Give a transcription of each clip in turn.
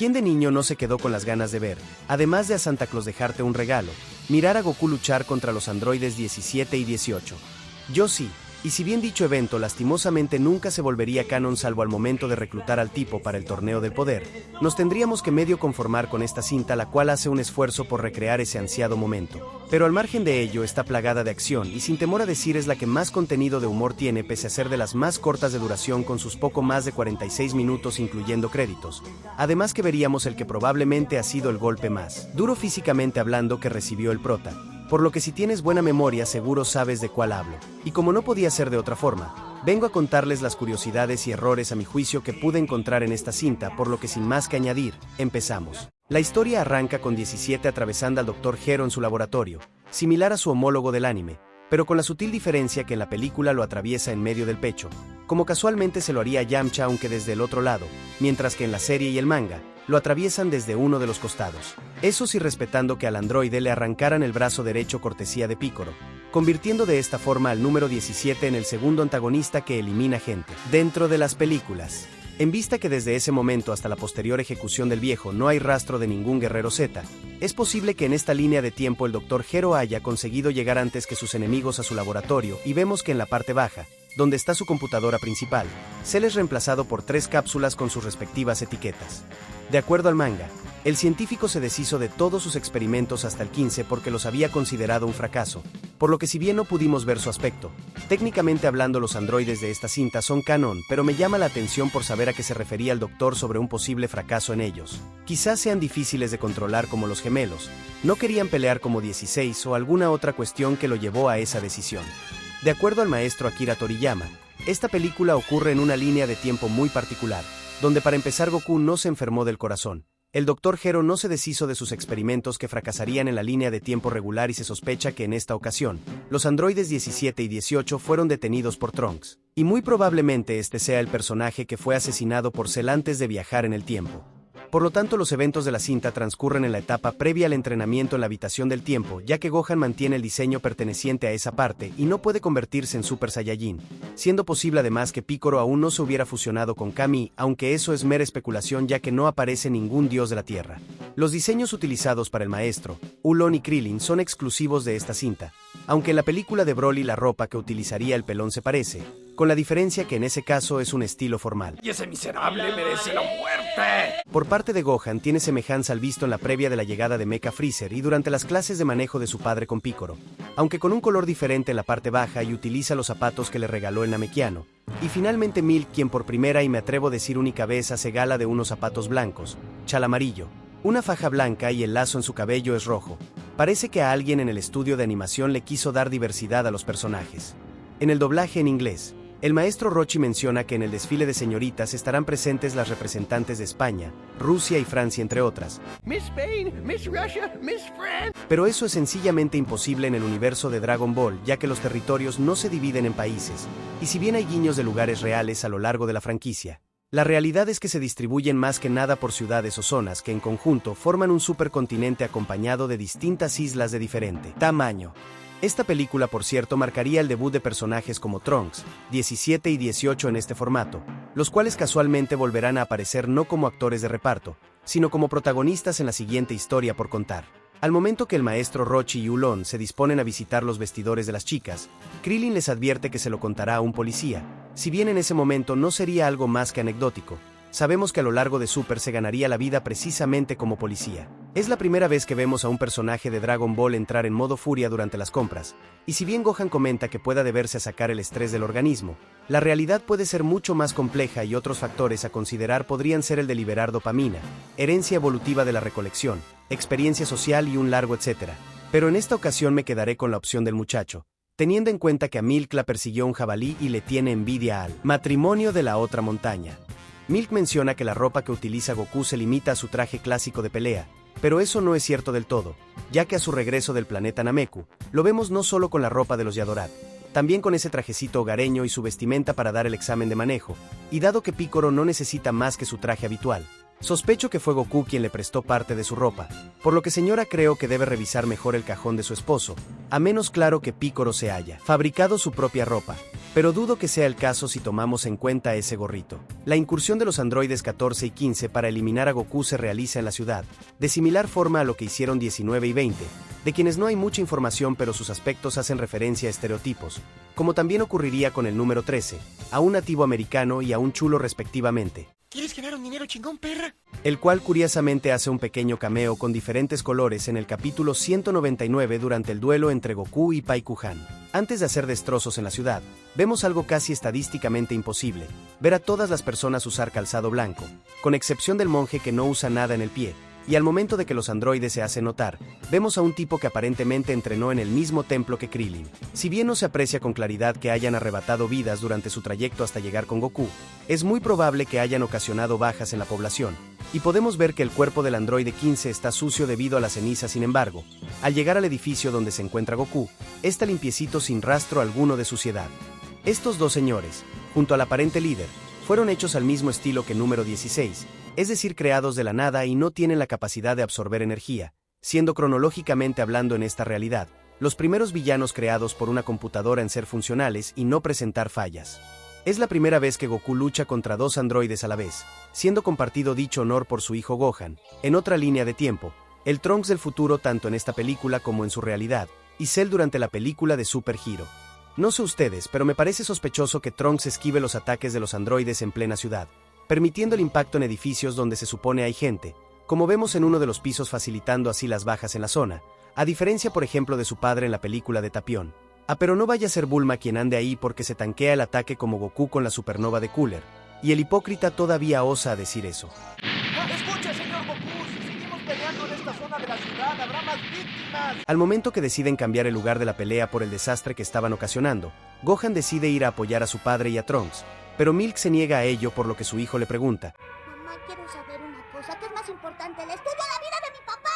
¿Quién de niño no se quedó con las ganas de ver, además de a Santa Claus dejarte un regalo, mirar a Goku luchar contra los androides 17 y 18? Yo sí. Y si bien dicho evento lastimosamente nunca se volvería canon salvo al momento de reclutar al tipo para el torneo del poder, nos tendríamos que medio conformar con esta cinta, la cual hace un esfuerzo por recrear ese ansiado momento. Pero al margen de ello está plagada de acción y sin temor a decir es la que más contenido de humor tiene pese a ser de las más cortas de duración con sus poco más de 46 minutos incluyendo créditos. Además que veríamos el que probablemente ha sido el golpe más duro físicamente hablando que recibió el prota. Por lo que si tienes buena memoria seguro sabes de cuál hablo. Y como no podía ser de otra forma, vengo a contarles las curiosidades y errores a mi juicio que pude encontrar en esta cinta, por lo que sin más que añadir, empezamos. La historia arranca con 17 atravesando al Dr. Gero en su laboratorio, similar a su homólogo del anime, pero con la sutil diferencia que en la película lo atraviesa en medio del pecho, como casualmente se lo haría Yamcha aunque desde el otro lado, mientras que en la serie y el manga, lo atraviesan desde uno de los costados. Eso sí, respetando que al androide le arrancaran el brazo derecho cortesía de Piccolo, convirtiendo de esta forma al número 17 en el segundo antagonista que elimina gente dentro de las películas. En vista que desde ese momento hasta la posterior ejecución del viejo no hay rastro de ningún guerrero Z, es posible que en esta línea de tiempo el Dr. Gero haya conseguido llegar antes que sus enemigos a su laboratorio y vemos que en la parte baja, donde está su computadora principal, Cell es reemplazado por 3 cápsulas con sus respectivas etiquetas. De acuerdo al manga, el científico se deshizo de todos sus experimentos hasta el 15 porque los había considerado un fracaso, por lo que si bien no pudimos ver su aspecto, técnicamente hablando los androides de esta cinta son canon, pero me llama la atención por saber a qué se refería el doctor sobre un posible fracaso en ellos. Quizás sean difíciles de controlar como los gemelos, no querían pelear como 16 o alguna otra cuestión que lo llevó a esa decisión. De acuerdo al maestro Akira Toriyama, esta película ocurre en una línea de tiempo muy particular, donde para empezar Goku no se enfermó del corazón. El Dr. Gero no se deshizo de sus experimentos que fracasarían en la línea de tiempo regular y se sospecha que en esta ocasión, los androides 17 y 18 fueron detenidos por Trunks. Y muy probablemente este sea el personaje que fue asesinado por Cell antes de viajar en el tiempo. Por lo tanto, los eventos de la cinta transcurren en la etapa previa al entrenamiento en la habitación del tiempo, ya que Gohan mantiene el diseño perteneciente a esa parte y no puede convertirse en Super Saiyajin, siendo posible además que Piccolo aún no se hubiera fusionado con Kami, aunque eso es mera especulación ya que no aparece ningún dios de la Tierra. Los diseños utilizados para el maestro, Ulon y Krillin son exclusivos de esta cinta, aunque en la película de Broly la ropa que utilizaría el pelón se parece, con la diferencia que en ese caso es un estilo formal. ¡Y ese miserable merece la muerte! Por parte de Gohan tiene semejanza al visto en la previa de la llegada de Mecha Freezer y durante las clases de manejo de su padre con Piccolo, aunque con un color diferente en la parte baja y utiliza los zapatos que le regaló el Namekiano. Y finalmente Milk, quien por primera y me atrevo a decir única vez hace gala de unos zapatos blancos, chal amarillo, una faja blanca y el lazo en su cabello es rojo. Parece que a alguien en el estudio de animación le quiso dar diversidad a los personajes. En el doblaje en inglés, el maestro Rochi menciona que en el desfile de señoritas estarán presentes las representantes de España, Rusia y Francia entre otras. Miss Spain, Miss Russia, Miss France. Pero eso es sencillamente imposible en el universo de Dragon Ball, ya que los territorios no se dividen en países, y si bien hay guiños de lugares reales a lo largo de la franquicia, la realidad es que se distribuyen más que nada por ciudades o zonas que en conjunto forman un supercontinente acompañado de distintas islas de diferente tamaño. Esta película, por cierto, marcaría el debut de personajes como Trunks, 17 y 18 en este formato, los cuales casualmente volverán a aparecer no como actores de reparto, sino como protagonistas en la siguiente historia por contar. Al momento que el maestro Rochi y Ulon se disponen a visitar los vestidores de las chicas, Krillin les advierte que se lo contará a un policía. Si bien en ese momento no sería algo más que anecdótico, sabemos que a lo largo de Super se ganaría la vida precisamente como policía. Es la primera vez que vemos a un personaje de Dragon Ball entrar en modo furia durante las compras, y si bien Gohan comenta que pueda deberse a sacar el estrés del organismo, la realidad puede ser mucho más compleja y otros factores a considerar podrían ser el de liberar dopamina, herencia evolutiva de la recolección, experiencia social y un largo etcétera. Pero en esta ocasión me quedaré con la opción del muchacho, teniendo en cuenta que a Milk la persiguió un jabalí y le tiene envidia al matrimonio de la otra montaña. Milk menciona que la ropa que utiliza Goku se limita a su traje clásico de pelea, pero eso no es cierto del todo, ya que a su regreso del planeta Nameku, lo vemos no solo con la ropa de los Yadorat, también con ese trajecito hogareño y su vestimenta para dar el examen de manejo, y dado que Piccolo no necesita más que su traje habitual, sospecho que fue Goku quien le prestó parte de su ropa, por lo que señora creo que debe revisar mejor el cajón de su esposo, a menos claro que Piccolo se haya fabricado su propia ropa. Pero dudo que sea el caso si tomamos en cuenta ese gorrito. La incursión de los androides 14 y 15 para eliminar a Goku se realiza en la ciudad, de similar forma a lo que hicieron 19 y 20, de quienes no hay mucha información pero sus aspectos hacen referencia a estereotipos, como también ocurriría con el número 13, a un nativo americano y a un chulo respectivamente. ¿Quieres ganar un dinero chingón, perra? El cual curiosamente hace un pequeño cameo con diferentes colores en el capítulo 199 durante el duelo entre Goku y Paikuhan. Antes de hacer destrozos en la ciudad, vemos algo casi estadísticamente imposible, ver a todas las personas usar calzado blanco, con excepción del monje que no usa nada en el pie, y al momento de que los androides se hacen notar, vemos a un tipo que aparentemente entrenó en el mismo templo que Krillin. Si bien no se aprecia con claridad que hayan arrebatado vidas durante su trayecto hasta llegar con Goku, es muy probable que hayan ocasionado bajas en la población, y podemos ver que el cuerpo del androide 15 está sucio debido a la ceniza. Sin embargo, al llegar al edificio donde se encuentra Goku, está limpiecito sin rastro alguno de suciedad. Estos dos señores, junto al aparente líder, fueron hechos al mismo estilo que número 16, es decir, creados de la nada y no tienen la capacidad de absorber energía, siendo cronológicamente hablando en esta realidad, los primeros villanos creados por una computadora en ser funcionales y no presentar fallas. Es la primera vez que Goku lucha contra dos androides a la vez, siendo compartido dicho honor por su hijo Gohan, en otra línea de tiempo, el Trunks del futuro tanto en esta película como en su realidad, y Cell durante la película de Super Hero. No sé ustedes, pero me parece sospechoso que Trunks esquive los ataques de los androides en plena ciudad, permitiendo el impacto en edificios donde se supone hay gente, como vemos en uno de los pisos, facilitando así las bajas en la zona, a diferencia por ejemplo de su padre en la película de Tapión. Pero no vaya a ser Bulma quien ande ahí porque se tanquea el ataque como Goku con la supernova de Cooler, y el hipócrita todavía osa decir eso. Escucha, señor Goku, si seguimos peleando en esta zona de la ciudad, habrá más víctimas. Al momento que deciden cambiar el lugar de la pelea por el desastre que estaban ocasionando, Gohan decide ir a apoyar a su padre y a Trunks, pero Milk se niega a ello, por lo que su hijo le pregunta: Mamá, quiero saber una cosa, ¿qué es más importante, el estudio o la vida de mi papá?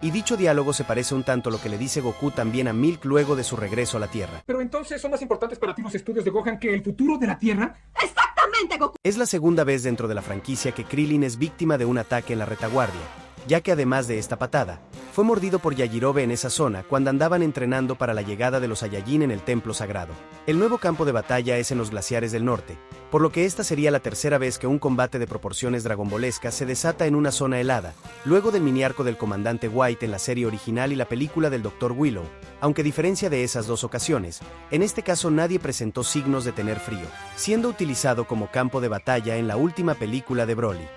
Y dicho diálogo se parece un tanto a lo que le dice Goku también a Milk luego de su regreso a la Tierra. Pero entonces, ¿son más importantes para ti los estudios de Gohan que el futuro de la Tierra? ¡Exactamente, Goku! Es la segunda vez dentro de la franquicia que Krillin es víctima de un ataque en la retaguardia, ya que además de esta patada, fue mordido por Yajirobe en esa zona cuando andaban entrenando para la llegada de los Saiyajin en el templo sagrado. El nuevo campo de batalla es en los glaciares del norte, por lo que esta sería la tercera vez que un combate de proporciones dragonbolescas se desata en una zona helada, luego del mini arco del comandante White en la serie original y la película del Dr. Willow, aunque a diferencia de esas dos ocasiones, en este caso nadie presentó signos de tener frío, siendo utilizado como campo de batalla en la última película de Broly.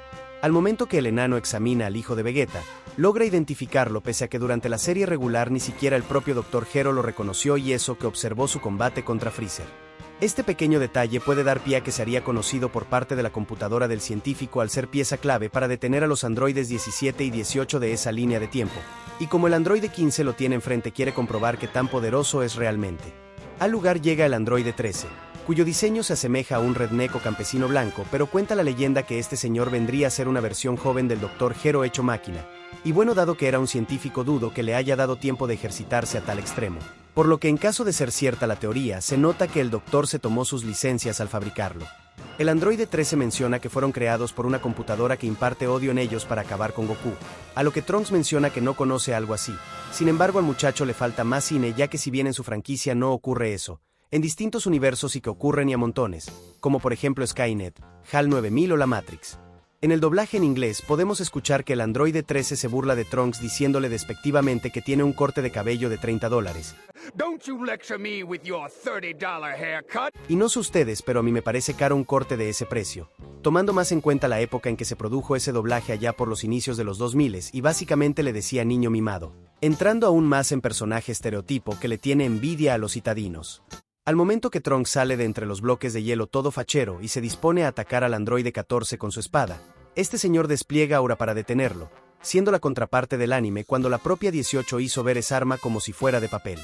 Al momento que el enano examina al hijo de Vegeta, logra identificarlo pese a que durante la serie regular ni siquiera el propio Dr. Gero lo reconoció, y eso que observó su combate contra Freezer. Este pequeño detalle puede dar pie a que se haría conocido por parte de la computadora del científico al ser pieza clave para detener a los androides 17 y 18 de esa línea de tiempo, y como el androide 15 lo tiene enfrente, quiere comprobar qué tan poderoso es realmente. Al lugar llega el androide 13, cuyo diseño se asemeja a un redneck o campesino blanco, pero cuenta la leyenda que este señor vendría a ser una versión joven del Dr. Gero hecho máquina, y bueno, dado que era un científico, dudo que le haya dado tiempo de ejercitarse a tal extremo, por lo que en caso de ser cierta la teoría, se nota que el doctor se tomó sus licencias al fabricarlo. El androide 13 menciona que fueron creados por una computadora que imparte odio en ellos para acabar con Goku, a lo que Trunks menciona que no conoce algo así. Sin embargo, al muchacho le falta más cine, ya que si bien en su franquicia no ocurre eso, en distintos universos sí que ocurren y a montones, como por ejemplo Skynet, HAL 9000 o la Matrix. En el doblaje en inglés podemos escuchar que el androide 13 se burla de Trunks diciéndole despectivamente que tiene un corte de cabello de $30. Don't you lecture me with your $30 haircut. Y no sé ustedes, pero a mí me parece caro un corte de ese precio, tomando más en cuenta la época en que se produjo ese doblaje allá por los inicios de los 2000 y básicamente le decía niño mimado, entrando aún más en personaje estereotipo que le tiene envidia a los citadinos. Al momento que Trunks sale de entre los bloques de hielo todo fachero y se dispone a atacar al androide 14 con su espada, este señor despliega aura para detenerlo, siendo la contraparte del anime cuando la propia 18 hizo ver esa arma como si fuera de papel.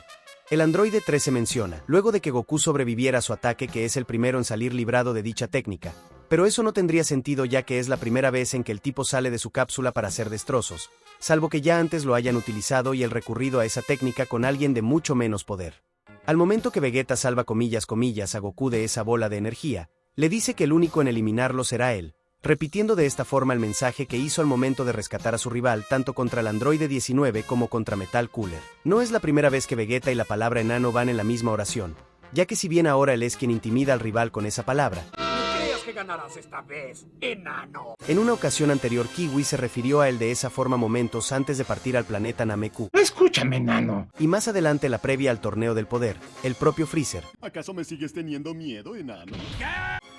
El androide 13 menciona, luego de que Goku sobreviviera a su ataque, que es el primero en salir librado de dicha técnica, pero eso no tendría sentido ya que es la primera vez en que el tipo sale de su cápsula para hacer destrozos, salvo que ya antes lo hayan utilizado y el recurrido a esa técnica con alguien de mucho menos poder. Al momento que Vegeta salva comillas a Goku de esa bola de energía, le dice que el único en eliminarlo será él, repitiendo de esta forma el mensaje que hizo al momento de rescatar a su rival tanto contra el androide 19 como contra Metal Cooler. No es la primera vez que Vegeta y la palabra enano van en la misma oración, ya que si bien ahora él es quien intimida al rival con esa palabra, Ni creas que ganarás esta vez, enano. en una ocasión anterior Kiwi se refirió a él de esa forma momentos antes de partir al planeta Nameku. Escúchame, enano. Y más adelante la previa al torneo del poder, el propio Freezer, ¿Acaso me sigues teniendo miedo, enano?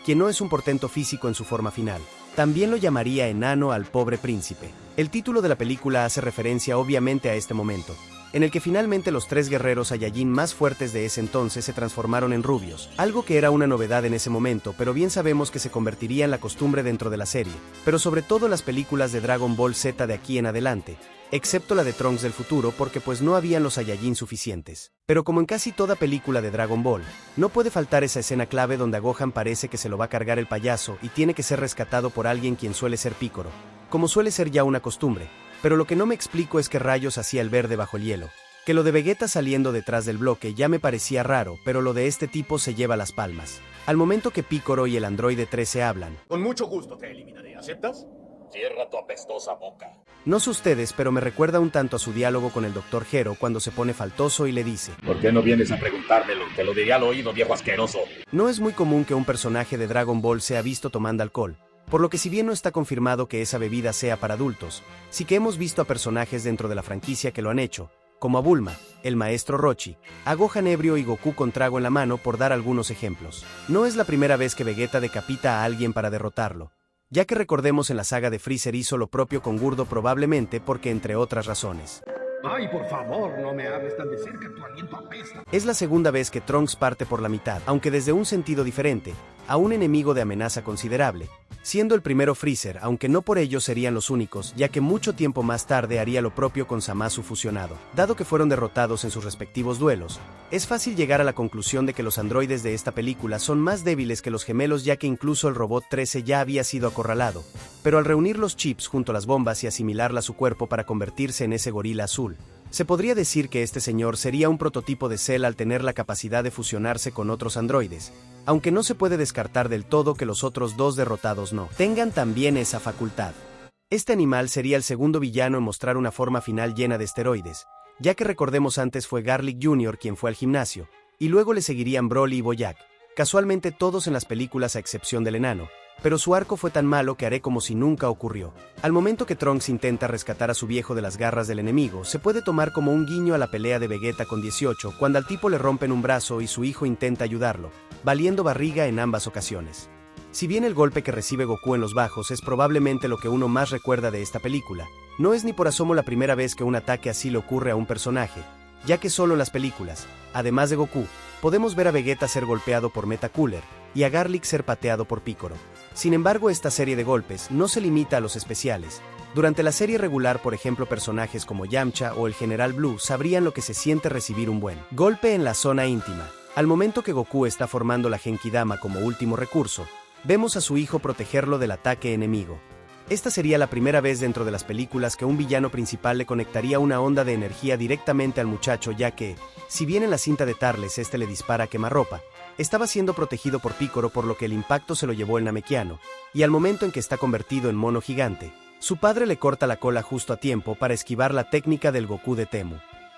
quien no es un portento físico en su forma final, también lo llamaría enano al pobre príncipe. El título de la película hace referencia obviamente a este momento, en el que finalmente los 3 guerreros Saiyajin más fuertes de ese entonces se transformaron en rubios, algo que era una novedad en ese momento, pero bien sabemos que se convertiría en la costumbre dentro de la serie, pero sobre todo las películas de Dragon Ball Z de aquí en adelante, excepto la de Trunks del futuro porque pues no habían los Saiyajin suficientes. Pero como en casi toda película de Dragon Ball, no puede faltar esa escena clave donde a Gohan parece que se lo va a cargar el payaso y tiene que ser rescatado por alguien quien suele ser Piccolo, como suele ser ya una costumbre. Pero lo que no me explico es qué rayos hacía el verde bajo el hielo. Que lo de Vegeta saliendo detrás del bloque ya me parecía raro, pero lo de este tipo se lleva las palmas. Al momento que Piccolo y el androide 13 hablan. Con mucho gusto te eliminaré, ¿aceptas? Cierra tu apestosa boca. No sé ustedes, pero me recuerda un tanto a su diálogo con el Dr. Gero cuando se pone faltoso y le dice: ¿Por qué no vienes a preguntármelo? Te lo diré al oído, viejo asqueroso. No es muy común que un personaje de Dragon Ball sea visto tomando alcohol, por lo que si bien no está confirmado que esa bebida sea para adultos, sí que hemos visto a personajes dentro de la franquicia que lo han hecho, como a Bulma, el maestro Rochi, a Gohan ebrio y Goku con trago en la mano por dar algunos ejemplos. No es la primera vez que Vegeta decapita a alguien para derrotarlo, ya que recordemos en la saga de Freezer hizo lo propio con Gurdo probablemente porque entre otras razones. Ay, por favor, no me hables tan de cerca, tu aliento apesta. Es la segunda vez que Trunks parte por la mitad, aunque desde un sentido diferente, a un enemigo de amenaza considerable, siendo el primero Freezer, aunque no por ello serían los únicos, ya que mucho tiempo más tarde haría lo propio con Zamasu fusionado. Dado que fueron derrotados en sus respectivos duelos, es fácil llegar a la conclusión de que los androides de esta película son más débiles que los gemelos, ya que incluso el robot 13 ya había sido acorralado, pero al reunir los chips junto a las bombas y asimilarla a su cuerpo para convertirse en ese gorila azul, se podría decir que este señor sería un prototipo de Cell al tener la capacidad de fusionarse con otros androides, aunque no se puede descartar del todo que los otros 2 derrotados no tengan también esa facultad. Este animal sería el segundo villano en mostrar una forma final llena de esteroides, ya que recordemos antes fue Garlic Jr. quien fue al gimnasio, y luego le seguirían Broly y Bojack, casualmente todos en las películas a excepción del enano, pero su arco fue tan malo que haré como si nunca ocurrió. Al momento que Trunks intenta rescatar a su viejo de las garras del enemigo, se puede tomar como un guiño a la pelea de Vegeta con 18, cuando al tipo le rompen un brazo y su hijo intenta ayudarlo, valiendo barriga en ambas ocasiones. Si bien el golpe que recibe Goku en los bajos es probablemente lo que uno más recuerda de esta película, no es ni por asomo la primera vez que un ataque así le ocurre a un personaje, ya que solo en las películas, además de Goku, podemos ver a Vegeta ser golpeado por Metacooler y a Garlic ser pateado por Piccolo. Sin embargo, esta serie de golpes no se limita a los especiales. Durante la serie regular, por ejemplo, personajes como Yamcha o el General Blue sabrían lo que se siente recibir un buen golpe en la zona íntima. Al momento que Goku está formando la Genkidama como último recurso, vemos a su hijo protegerlo del ataque enemigo. Esta sería la primera vez dentro de las películas que un villano principal le conectaría una onda de energía directamente al muchacho, ya que, si bien en la cinta de Tarles este le dispara a quemarropa, estaba siendo protegido por Piccolo, por lo que el impacto se lo llevó el Namekiano, y al momento en que está convertido en mono gigante, su padre le corta la cola justo a tiempo para esquivar la técnica del Goku de Temu.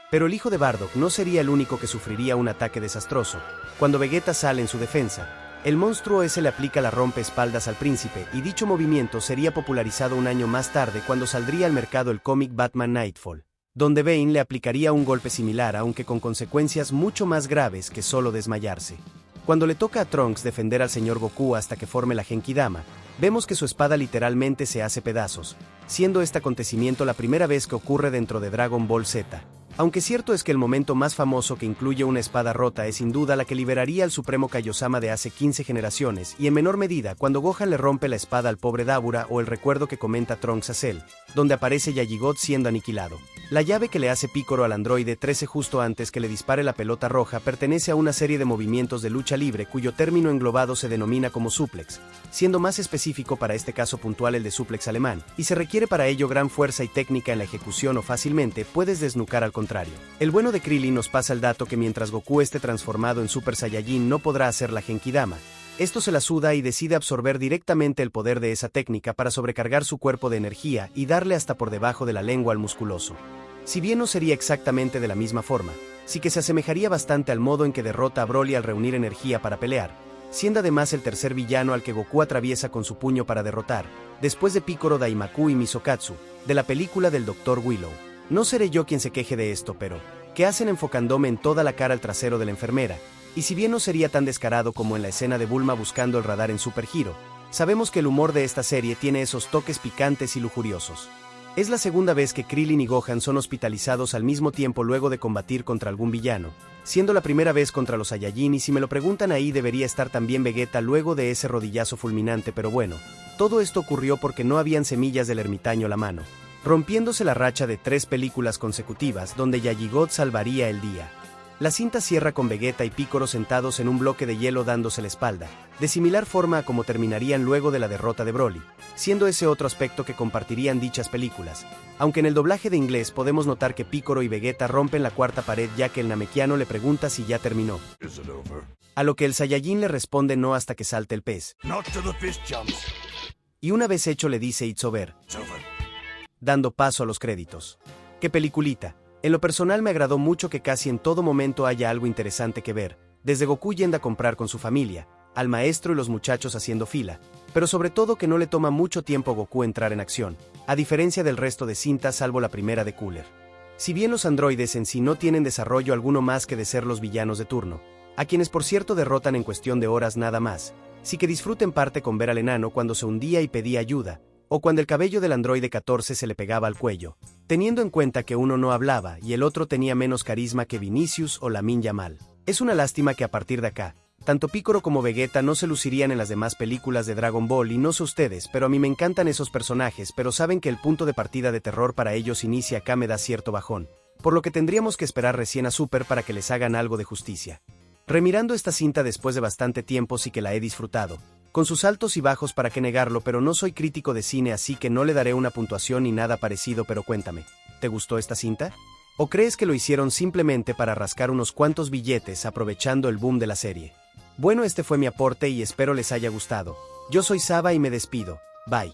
Pero el hijo de Bardock no sería el único que sufriría un ataque desastroso. Cuando Vegeta sale en su defensa, el monstruo ese le aplica la rompeespaldas al príncipe, y dicho movimiento sería popularizado un año más tarde cuando saldría al mercado el cómic Batman Nightfall, donde Bane le aplicaría un golpe similar, aunque con consecuencias mucho más graves que solo desmayarse. Cuando le toca a Trunks defender al señor Goku hasta que forme la Genkidama, vemos que su espada literalmente se hace pedazos, siendo este acontecimiento la primera vez que ocurre dentro de Dragon Ball Z. Aunque cierto es que el momento más famoso que incluye una espada rota es sin duda la que liberaría al Supremo Kaiosama de hace 15 generaciones, y en menor medida cuando Gohan le rompe la espada al pobre Dabura, o el recuerdo que comenta Trunks a Cell, donde aparece Yajigot siendo aniquilado. La llave que le hace Piccolo al androide 13 justo antes que le dispare la pelota roja pertenece a una serie de movimientos de lucha libre cuyo término englobado se denomina como suplex, siendo más específico para este caso puntual el de suplex alemán, y se requiere para ello gran fuerza y técnica en la ejecución o fácilmente puedes desnucar al contrario. El bueno de Krillin nos pasa el dato que mientras Goku esté transformado en Super Saiyajin no podrá hacer la Genkidama. Esto se la suda y decide absorber directamente el poder de esa técnica para sobrecargar su cuerpo de energía y darle hasta por debajo de la lengua al musculoso. Si bien no sería exactamente de la misma forma, sí que se asemejaría bastante al modo en que derrota a Broly al reunir energía para pelear, siendo además el tercer villano al que Goku atraviesa con su puño para derrotar, después de Piccolo, Daimaku y Misokatsu, de la película del Dr. Willow. No seré yo quien se queje de esto, pero ¿qué hacen enfocándome en toda la cara al trasero de la enfermera? Y si bien no sería tan descarado como en la escena de Bulma buscando el radar en Super Hero, sabemos que el humor de esta serie tiene esos toques picantes y lujuriosos. Es la segunda vez que Krillin y Gohan son hospitalizados al mismo tiempo luego de combatir contra algún villano, siendo la primera vez contra los Saiyajin, y si me lo preguntan ahí debería estar también Vegeta luego de ese rodillazo fulminante, pero bueno, todo esto ocurrió porque no habían semillas del ermitaño a la mano, rompiéndose la racha de 3 películas consecutivas donde Yajigot salvaría el día. La cinta cierra con Vegeta y Piccolo sentados en un bloque de hielo dándose la espalda, de similar forma a como terminarían luego de la derrota de Broly, siendo ese otro aspecto que compartirían dichas películas, aunque en el doblaje de inglés podemos notar que Piccolo y Vegeta rompen la cuarta pared ya que el namekiano le pregunta si ya terminó. A lo que el Saiyajin le responde no hasta que salte el pez. Y una vez hecho le dice It's over, dando paso a los créditos. ¡Qué peliculita! En lo personal me agradó mucho que casi en todo momento haya algo interesante que ver, desde Goku yendo a comprar con su familia, al maestro y los muchachos haciendo fila, pero sobre todo que no le toma mucho tiempo a Goku entrar en acción, a diferencia del resto de cintas salvo la primera de Cooler. Si bien los androides en sí no tienen desarrollo alguno más que de ser los villanos de turno, a quienes por cierto derrotan en cuestión de horas nada más, sí que disfruten parte con ver al enano cuando se hundía y pedía ayuda, o cuando el cabello del androide 14 se le pegaba al cuello, teniendo en cuenta que uno no hablaba y el otro tenía menos carisma que Vinicius o Lamine Yamal. Es una lástima que a partir de acá, tanto Piccolo como Vegeta no se lucirían en las demás películas de Dragon Ball, y no sé ustedes, pero a mí me encantan esos personajes, pero saben que el punto de partida de terror para ellos inicia acá me da cierto bajón, por lo que tendríamos que esperar recién a Super para que les hagan algo de justicia. Remirando esta cinta después de bastante tiempo sí que la he disfrutado, con sus altos y bajos para qué negarlo, pero no soy crítico de cine así que no le daré una puntuación ni nada parecido, pero cuéntame, ¿te gustó esta cinta? ¿O crees que lo hicieron simplemente para rascar unos cuantos billetes aprovechando el boom de la serie? Bueno, este fue mi aporte y espero les haya gustado. Yo soy Saba y me despido. Bye.